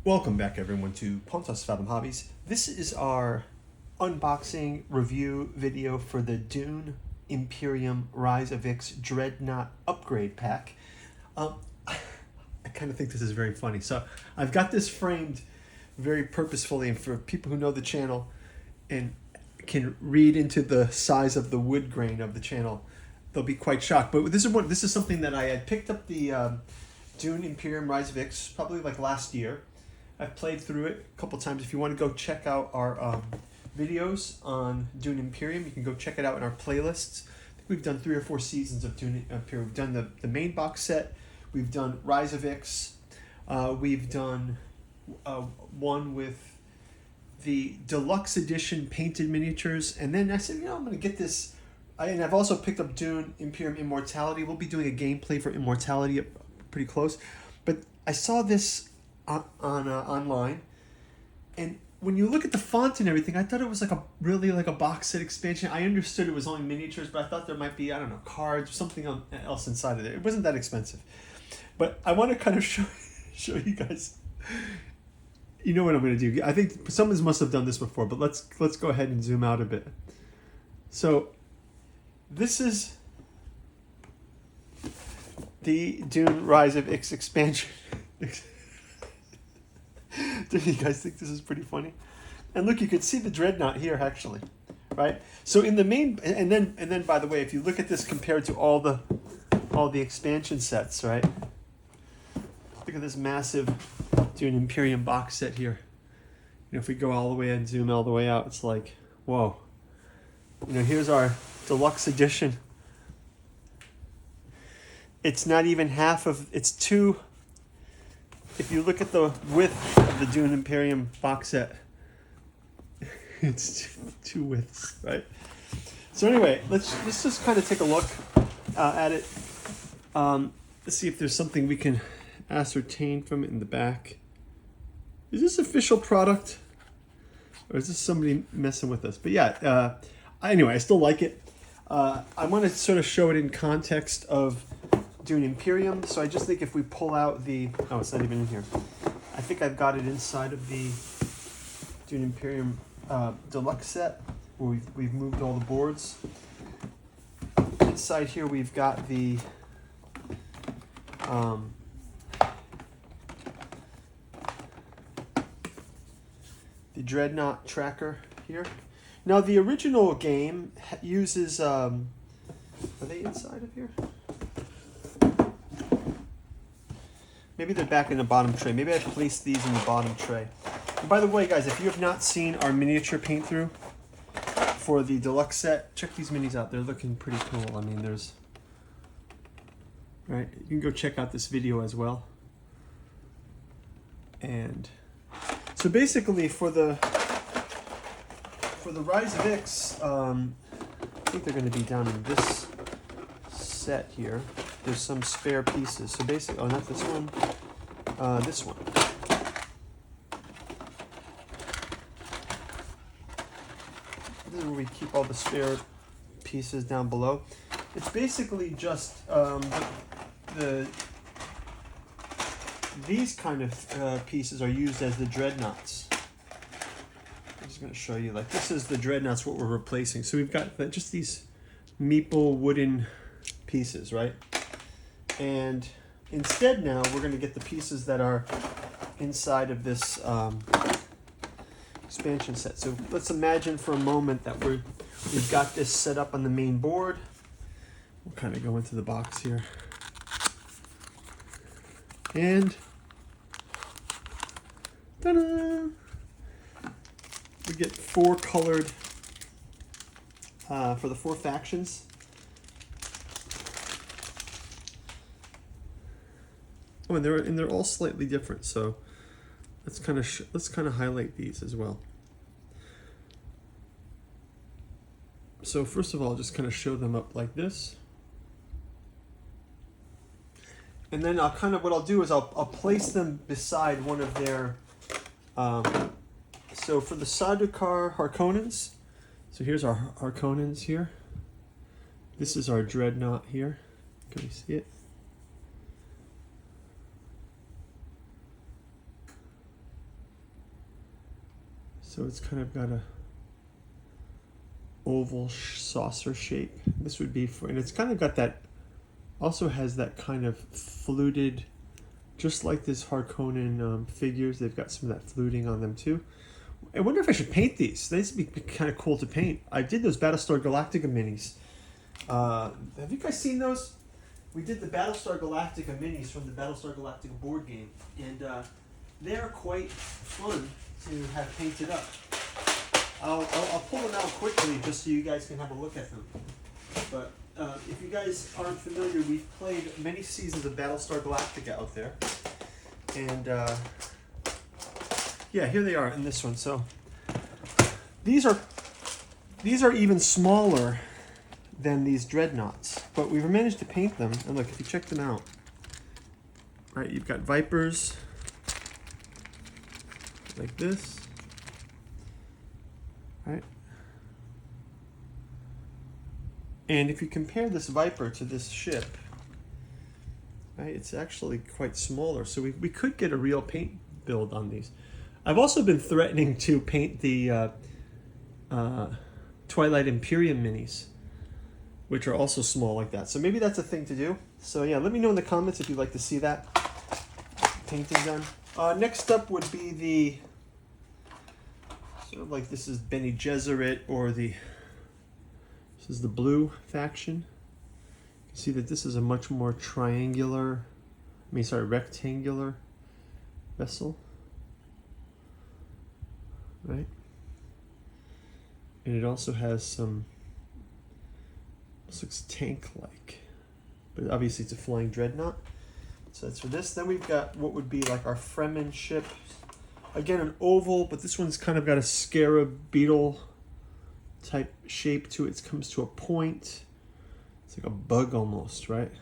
Welcome back everyone to Pontos Fathom Hobbies. This is our unboxing review video for the Dune Imperium Rise of Ix Dreadnaught upgrade pack. I kind of think this is very funny. So I've got this framed very purposefully, and for people who know the channel and can read into the size of the wood grain of the channel, they'll be quite shocked. But this is something that I had picked up the Dune Imperium Rise of Ix probably like last year. I've played through it a couple times. If you want to go check out our videos on Dune Imperium, you can go check it out in our playlists. I think we've done 3 or 4 seasons of Dune Imperium. We've done the main box set. We've done Rise of Ix. We've done one with the deluxe edition painted miniatures. And then I said, I'm going to get this. And I've also picked up Dune Imperium Immortality. We'll be doing a gameplay for Immortality pretty close. But I saw this online, and when you look at the font and everything, I thought it was really like a box set expansion. I understood it was only miniatures, but I thought there might be, I don't know, cards or something else inside of there. It wasn't that expensive, but I want to kind of show you guys. You know what I'm going to do. I think someone must have done this before, but let's go ahead and zoom out a bit. So this is the Dune Rise of Ix expansion. Do you guys think this is pretty funny? And look, you can see the Dreadnaught here actually, right? So in the main, and then by the way, if you look at this compared to all the expansion sets, right? Look at this massive Dune Imperium box set here. If we go all the way and zoom all the way out, it's like, whoa. Here's our deluxe edition. It's not even half of, it's two. If you look at the width of the Dune Imperium box set, it's two widths, right? So anyway, let's just kind of take a look at it. Let's see if there's something we can ascertain from it in the back. Is this official product, or is this somebody messing with us? But yeah, anyway, I still like it. I want to sort of show it in context of Dune Imperium, so I just think if we pull out the, oh, it's not even in here. I think I've got it inside of the Dune Imperium deluxe set, where we've moved all the boards. Inside here we've got the Dreadnaught tracker here. Now the original game uses, are they inside of here? Maybe they're back in the bottom tray. Maybe I placed these in the bottom tray. And by the way, guys, if you have not seen our miniature paint through for the deluxe set, check these minis out. They're looking pretty cool. I mean, there's, right? You can go check out this video as well. And so basically for the Rise of Ix, I think they're going to be down in this set here. There's some spare pieces. So basically, oh, not this one, this one. This is where we keep all the spare pieces down below. It's basically just these kind of pieces are used as the Dreadnaughts. I'm just going to show you, like, this is the Dreadnaughts, what we're replacing. So we've got just these meeple wooden pieces, right? And instead now we're going to get the pieces that are inside of this expansion set. So let's imagine for a moment that we've got this set up on the main board. We'll kind of go into the box here. And ta-da! We get 4 colored for the 4 factions. Oh, and they're all slightly different, so let's kind of highlight these as well. So first of all, just kind of show them up like this, and then what I'll do is I'll place them beside one of their. So for the Sardaukar Harkonnens, so here's our Harkonnens here. This is our Dreadnaught here. Can we see it? So it's kind of got a oval saucer shape. This would be for, and it's kind of got that, also has that kind of fluted, just like this Harkonnen figures. They've got some of that fluting on them too. I wonder if I should paint these. These would be kind of cool to paint. I did those Battlestar Galactica minis. Have you guys seen those? We did the Battlestar Galactica minis from the Battlestar Galactica board game, and they're quite fun to have painted up. I'll pull them out quickly just so you guys can have a look at them. But if you guys aren't familiar, we've played many seasons of Battlestar Galactica out there, and yeah, here they are in this one. So these are even smaller than these Dreadnaughts, but we've managed to paint them. And look, if you check them out, right, you've got Vipers like this, right? And if you compare this Viper to this ship, right, it's actually quite smaller. So we could get a real paint build on these. I've also been threatening to paint the Twilight Imperium minis, which are also small like that. So maybe that's a thing to do. So yeah, let me know in the comments if you'd like to see that painting done. Next up would be the, sort of like this is Bene Gesserit, or this is the blue faction. You can see that this is a much more rectangular vessel. Right? And it also has some, this looks tank-like, but obviously it's a flying dreadnought. So that's for this. Then we've got what would be like our Fremen ship. Again, an oval, but this one's kind of got a scarab beetle type shape to it. It comes to a point. It's like a bug almost, right?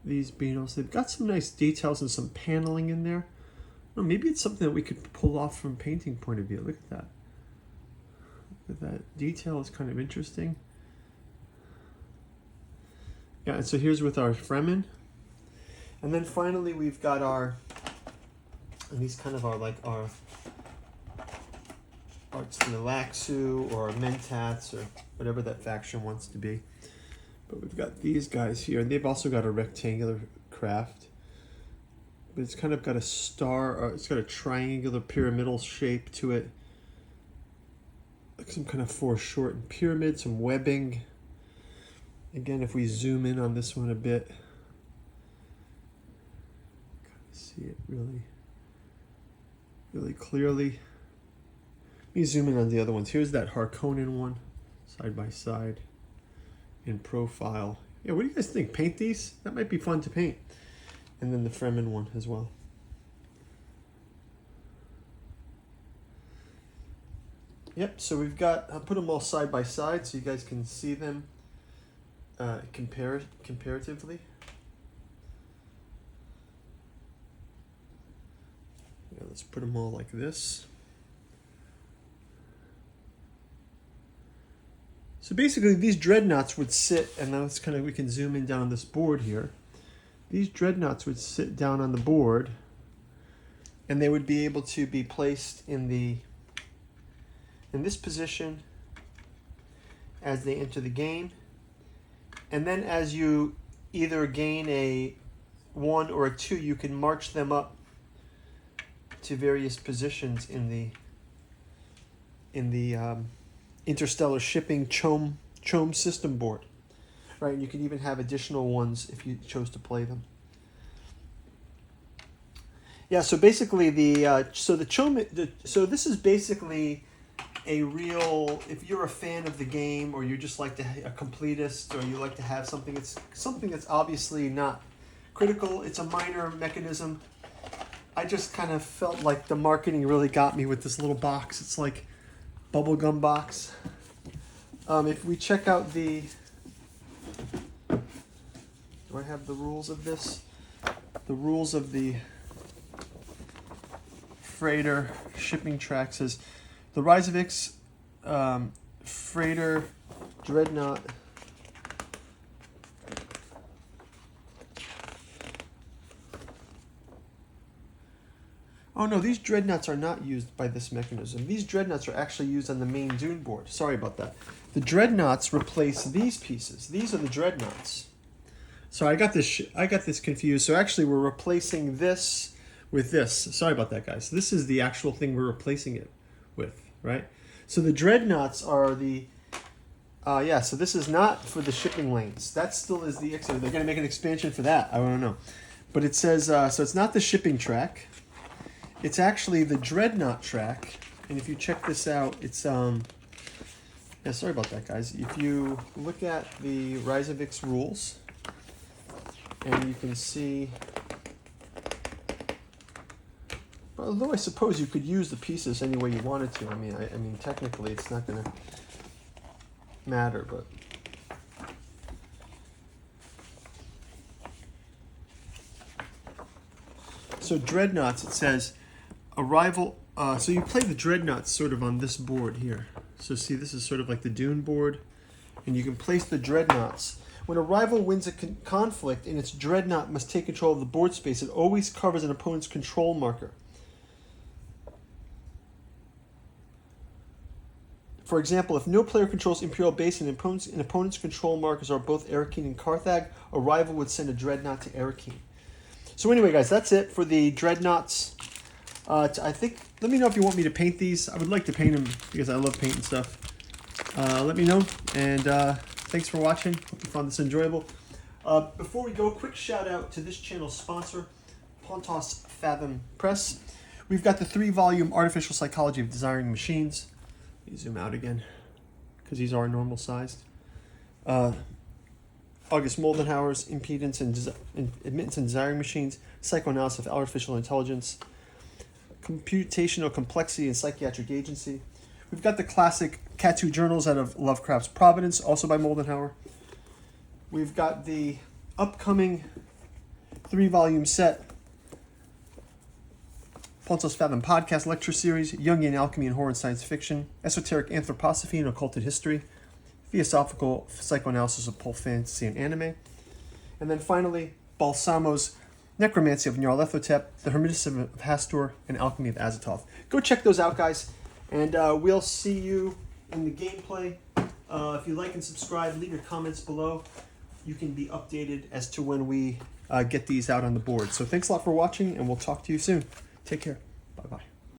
These beetles, they've got some nice details and some paneling in there. Oh, maybe it's something that we could pull off from a painting point of view. Look at that. Look at that detail, is kind of interesting. Yeah, and so here's with our Fremen. And then finally we've got our, and these kind of are like our Tleilaxu or Mentats or whatever that faction wants to be. But we've got these guys here, and they've also got a rectangular craft. But it's kind of got a star, or it's got a triangular pyramidal shape to it. Like some kind of foreshortened pyramid, some webbing. Again, if we zoom in on this one a bit, kind of see it really clearly. Let me zoom in on the other ones. Here's that Harkonnen one, side by side, in profile. Yeah, what do you guys think? Paint these? That might be fun to paint. And then the Fremen one as well. Yep, so we've got, I'll put them all side by side so you guys can see them comparatively. Yeah, let's put them all like this. So basically these Dreadnaughts would sit, and now it's kind of, we can zoom in down on this board here. These Dreadnaughts would sit down on the board, and they would be able to be placed in this position as they enter the game. And then as you either gain a 1 or a 2, you can march them up to various positions in the interstellar shipping CHOAM system board. Right, and you can even have additional ones if you chose to play them. Yeah, so basically so this is basically a real, if you're a fan of the game, or you're just like a completist, or you like to have something that's obviously not critical, it's a minor mechanism. I just kind of felt like the marketing really got me with this little box. It's like bubblegum box. If we check out the, do I have the rules of this? The rules of the freighter shipping track says, the Rise of Ix freighter Dreadnaught Oh no, these dreadnoughts are not used by this mechanism. These dreadnoughts are actually used on the main Dune board. Sorry about that. The dreadnoughts replace these pieces. These are the dreadnoughts. So I got this confused. So actually we're replacing this with this. Sorry about that, guys. This is the actual thing we're replacing it with, right? So the dreadnoughts are the yeah, so this is not for the shipping lanes. That still is the They're going to make an expansion for that. I don't know. But it says, so it's not the shipping track. It's actually the Dreadnought track. And if you check this out, it's, yeah, sorry about that, guys. If you look at the Rise of X rules, and you can see, although I suppose you could use the pieces any way you wanted to. I mean, technically it's not going to matter, but so dreadnoughts, it says arrival, so you play the dreadnoughts sort of on this board here. So see, this is sort of like the Dune board, and you can place the dreadnoughts. When a rival wins a conflict and its dreadnought must take control of the board space, it always covers an opponent's control marker. For example, if no player controls Imperial Base and an opponent's control markers are both Arakeen and Carthag, a rival would send a Dreadnought to Arakeen. So anyway, guys, that's it for the Dreadnoughts. I think, let me know if you want me to paint these. I would like to paint them because I love painting stuff. Let me know, and thanks for watching. Hope you found this enjoyable. Before we go, quick shout out to this channel's sponsor, Pontos Fathom Press. We've got the 3-volume Artificial Psychology of Desiring Machines. Let me zoom out again, because these are normal sized. August Moldenhauer's Impedance and Admittance in Desiring Machines, Psychoanalysis of Artificial Intelligence, Computational Complexity and Psychiatric Agency. We've got the classic Catu Journals out of Lovecraft's Providence, also by Moldenhauer. We've got the upcoming 3-volume set, Pontos Fathom Podcast Lecture Series, Jungian Alchemy and Horror and Science Fiction, Esoteric Anthroposophy and Occulted History, Theosophical Psychoanalysis of Pulp Fantasy and Anime, and then finally, Balsamo's Necromancy of Nyarlathotep, The Hermeticism of Hastur, and Alchemy of Azathoth. Go check those out, guys, and we'll see you in the gameplay. If you like and subscribe, leave your comments below. You can be updated as to when we get these out on the board. So thanks a lot for watching, and we'll talk to you soon. Take care. Bye-bye.